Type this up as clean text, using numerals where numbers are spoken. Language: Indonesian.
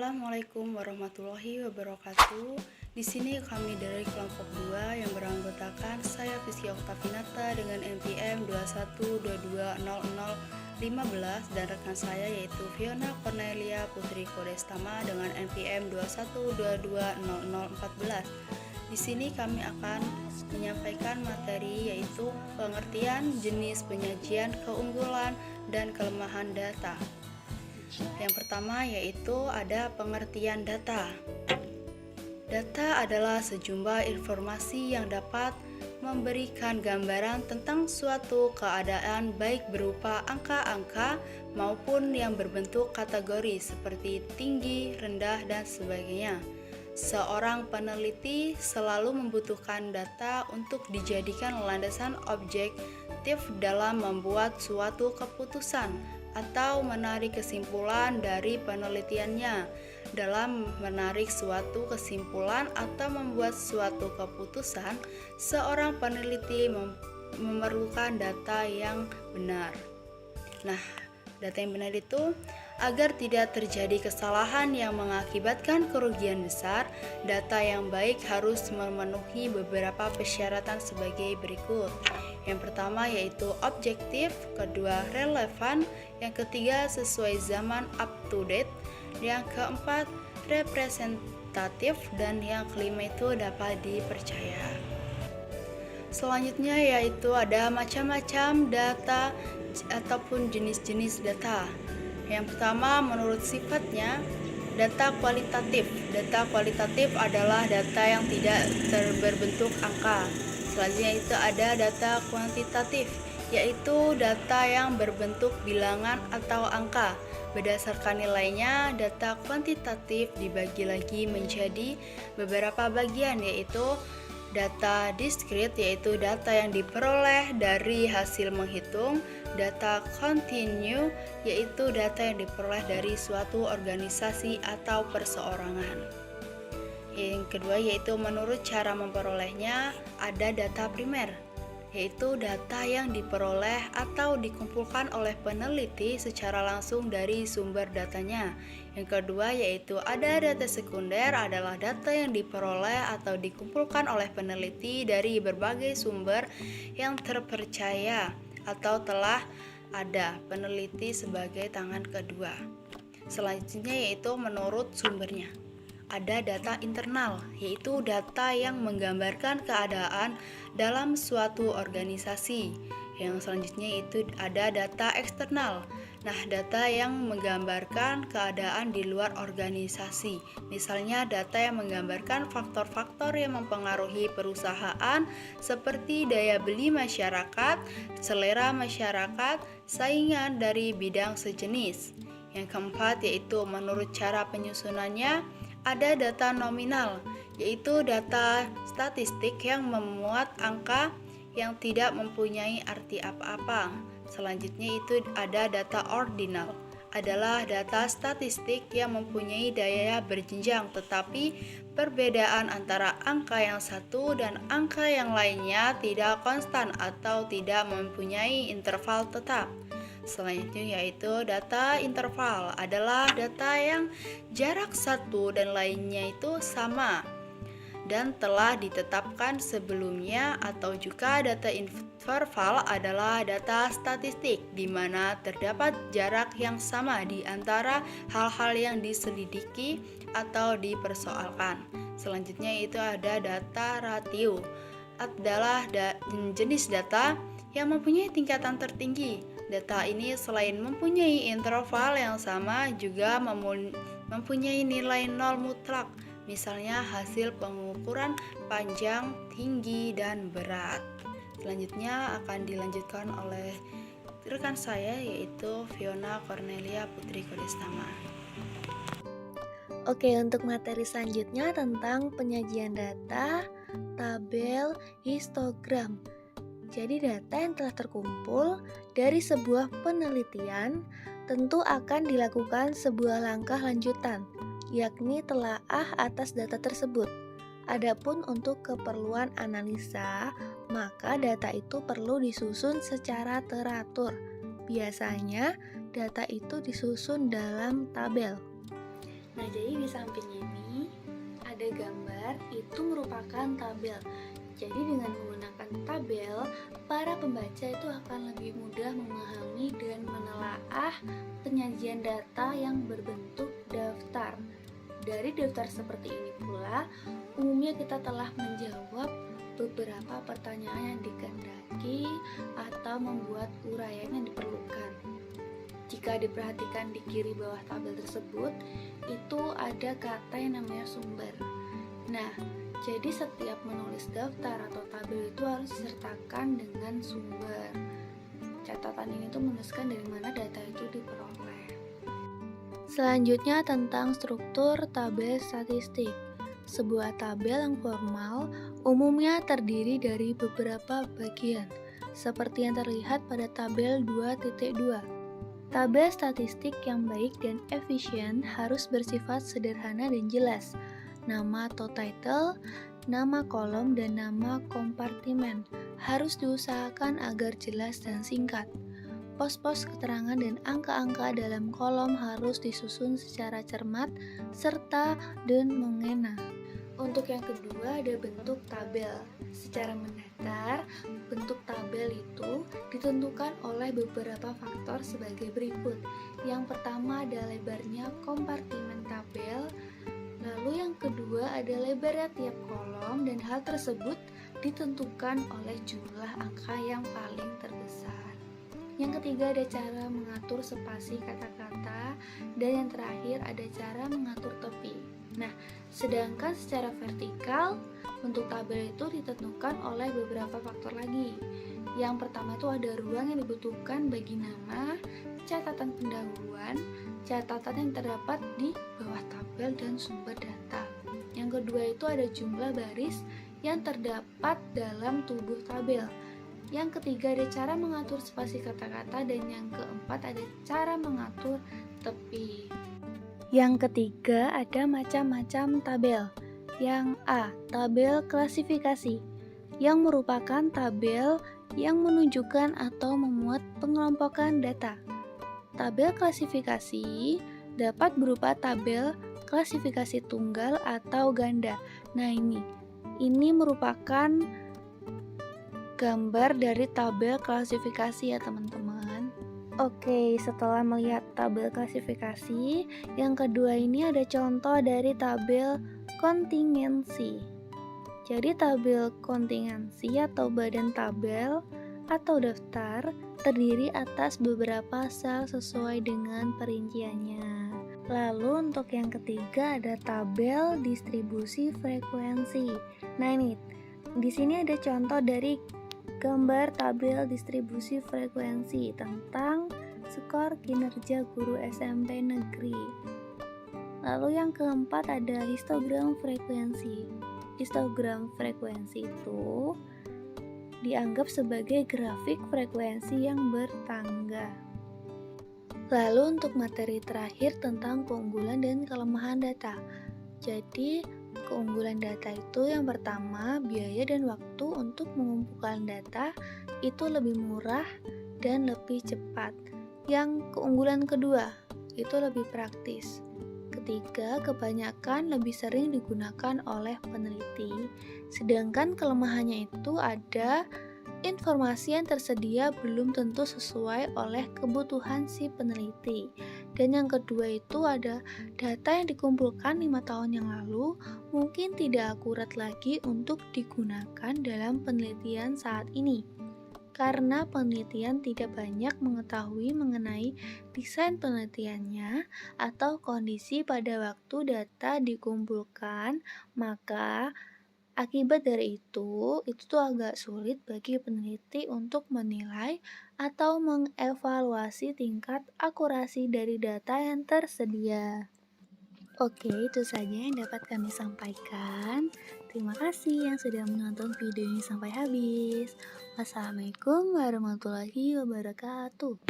Assalamualaikum warahmatullahi wabarakatuh. Di sini kami dari kelompok 2 yang beranggotakan saya Fiski Oktavinata dengan NPM 21220015 dan rekan saya yaitu Fiona Cornelia Putri Kodestama dengan NPM 21220014. Di sini kami akan menyampaikan materi yaitu pengertian jenis penyajian, keunggulan, dan kelemahan data. Yang pertama yaitu ada pengertian data. Data adalah sejumlah informasi yang dapat memberikan gambaran tentang suatu keadaan baik berupa angka-angka maupun yang berbentuk kategori seperti tinggi, rendah, dan sebagainya. Seorang peneliti selalu membutuhkan data untuk dijadikan landasan objektif dalam membuat suatu keputusan atau menarik kesimpulan dari penelitiannya. Dalam menarik suatu kesimpulan atau membuat suatu keputusan, seorang peneliti memerlukan data yang benar. Nah, data yang benar itu agar tidak terjadi kesalahan yang mengakibatkan kerugian besar, data yang baik harus memenuhi beberapa persyaratan sebagai berikut. Yang pertama yaitu objektif, kedua relevan, yang ketiga sesuai zaman up to date, yang keempat representatif, dan yang kelima itu dapat dipercaya. Selanjutnya yaitu ada macam-macam data ataupun jenis-jenis data. Yang pertama menurut sifatnya data kualitatif. Data kualitatif adalah data yang tidak berbentuk angka. Selanjutnya itu ada data kuantitatif, yaitu data yang berbentuk bilangan atau angka. Berdasarkan nilainya, data kuantitatif dibagi lagi menjadi beberapa bagian, yaitu data diskrit, yaitu data yang diperoleh dari hasil menghitung. Data kontinu, yaitu data yang diperoleh dari suatu organisasi atau perseorangan. Yang kedua yaitu menurut cara memperolehnya ada data primer, yaitu data yang diperoleh atau dikumpulkan oleh peneliti secara langsung dari sumber datanya. Yang kedua yaitu ada data sekunder, adalah data yang diperoleh atau dikumpulkan oleh peneliti dari berbagai sumber yang terpercaya atau telah ada peneliti sebagai tangan kedua. Selanjutnya yaitu menurut sumbernya. Ada data internal, yaitu data yang menggambarkan keadaan dalam suatu organisasi. Yang selanjutnya itu ada data eksternal. Nah, data yang menggambarkan keadaan di luar organisasi. Misalnya data yang menggambarkan faktor-faktor yang mempengaruhi perusahaan seperti daya beli masyarakat, selera masyarakat, saingan dari bidang sejenis. Yang keempat yaitu menurut cara penyusunannya ada data nominal, yaitu data statistik yang memuat angka yang tidak mempunyai arti apa-apa. Selanjutnya itu ada data ordinal, adalah data statistik yang mempunyai daya berjenjang, tetapi perbedaan antara angka yang satu dan angka yang lainnya tidak konstan atau tidak mempunyai interval tetap. Selanjutnya yaitu data interval, adalah data yang jarak satu dan lainnya itu sama dan telah ditetapkan sebelumnya, atau juga data interval adalah data statistik di mana terdapat jarak yang sama di antara hal-hal yang diselidiki atau dipersoalkan. Selanjutnya itu ada data ratio, adalah jenis data yang mempunyai tingkatan tertinggi. Data ini selain mempunyai interval yang sama juga mempunyai nilai nol mutlak. Misalnya hasil pengukuran panjang, tinggi, dan berat. Selanjutnya akan dilanjutkan oleh rekan saya yaitu Fiona Cornelia Putri Kodestama. Oke, untuk materi selanjutnya tentang penyajian data, tabel, histogram. Jadi data yang telah terkumpul dari sebuah penelitian tentu akan dilakukan sebuah langkah lanjutan, yakni telaah atas data tersebut. Adapun untuk keperluan analisa, maka data itu perlu disusun secara teratur. Biasanya data itu disusun dalam tabel. Nah, jadi di samping ini ada gambar, itu merupakan tabel. Jadi dengan menggunakan tabel, para pembaca itu akan lebih mudah memahami dan menelaah penyajian data yang berbentuk daftar. Dari daftar seperti ini pula, umumnya kita telah menjawab beberapa pertanyaan yang dikehendaki atau membuat uraian yang diperlukan. Jika diperhatikan di kiri bawah tabel tersebut, itu ada kata yang namanya sumber. Nah, jadi setiap menulis daftar atau tabel itu harus disertakan dengan sumber. Catatan ini tuh menuliskan dari mana data itu diperoleh. Selanjutnya tentang struktur tabel statistik. Sebuah tabel yang formal umumnya terdiri dari beberapa bagian, seperti yang terlihat pada tabel 2.2. Tabel statistik yang baik dan efisien harus bersifat sederhana dan jelas. Nama atau title, nama kolom, dan nama kompartimen harus diusahakan agar jelas dan singkat. Pos-pos keterangan dan angka-angka dalam kolom harus disusun secara cermat serta dan mengena. Untuk yang kedua ada bentuk tabel. Secara mendasar, bentuk tabel itu ditentukan oleh beberapa faktor sebagai berikut. Yang pertama ada lebarnya kompartimen tabel, lalu yang kedua ada lebarnya tiap kolom, dan hal tersebut ditentukan oleh jumlah angka yang paling terbesar. Yang ketiga ada cara mengatur spasi kata-kata, dan yang terakhir ada cara mengatur tepi. Nah, sedangkan secara vertikal, bentuk tabel itu ditentukan oleh beberapa faktor lagi. Yang pertama itu ada ruang yang dibutuhkan bagi nama, catatan pendahuluan, catatan yang terdapat di bawah tabel, dan sumber data. Yang kedua itu ada jumlah baris yang terdapat dalam tubuh tabel. Yang ketiga ada cara mengatur spasi kata-kata, dan yang keempat ada cara mengatur tepi. Yang ketiga ada macam-macam tabel. Yang A, tabel klasifikasi, yang merupakan tabel yang menunjukkan atau memuat pengelompokan data. Tabel klasifikasi dapat berupa tabel klasifikasi tunggal atau ganda. Nah, ini merupakan gambar dari tabel klasifikasi ya teman-teman. Oke, setelah melihat tabel klasifikasi, yang kedua ini ada contoh dari tabel kontingensi. Jadi tabel kontingensi atau badan tabel atau daftar terdiri atas beberapa sel sesuai dengan perinciannya. Lalu untuk yang ketiga ada tabel distribusi frekuensi. Nah, ini di sini ada contoh dari gambar tabel distribusi frekuensi tentang skor kinerja guru SMP negeri. Lalu yang keempat ada histogram frekuensi. Histogram frekuensi itu dianggap sebagai grafik frekuensi yang bertangga. Lalu untuk materi terakhir tentang keunggulan dan kelemahan data. Jadi keunggulan data itu yang pertama, biaya dan waktu untuk mengumpulkan data itu lebih murah dan lebih cepat. Yang keunggulan kedua, itu lebih praktis. Ketiga, kebanyakan lebih sering digunakan oleh peneliti. Sedangkan kelemahannya itu ada informasi yang tersedia belum tentu sesuai oleh kebutuhan si peneliti. Dan yang kedua itu ada data yang dikumpulkan 5 tahun yang lalu mungkin tidak akurat lagi untuk digunakan dalam penelitian saat ini. Karena penelitian tidak banyak mengetahui mengenai desain penelitiannya atau kondisi pada waktu data dikumpulkan, maka akibat dari itu tuh agak sulit bagi peneliti untuk menilai atau mengevaluasi tingkat akurasi dari data yang tersedia. Oke, itu saja yang dapat kami sampaikan. Terima kasih yang sudah menonton video ini sampai habis. Wassalamualaikum warahmatullahi wabarakatuh.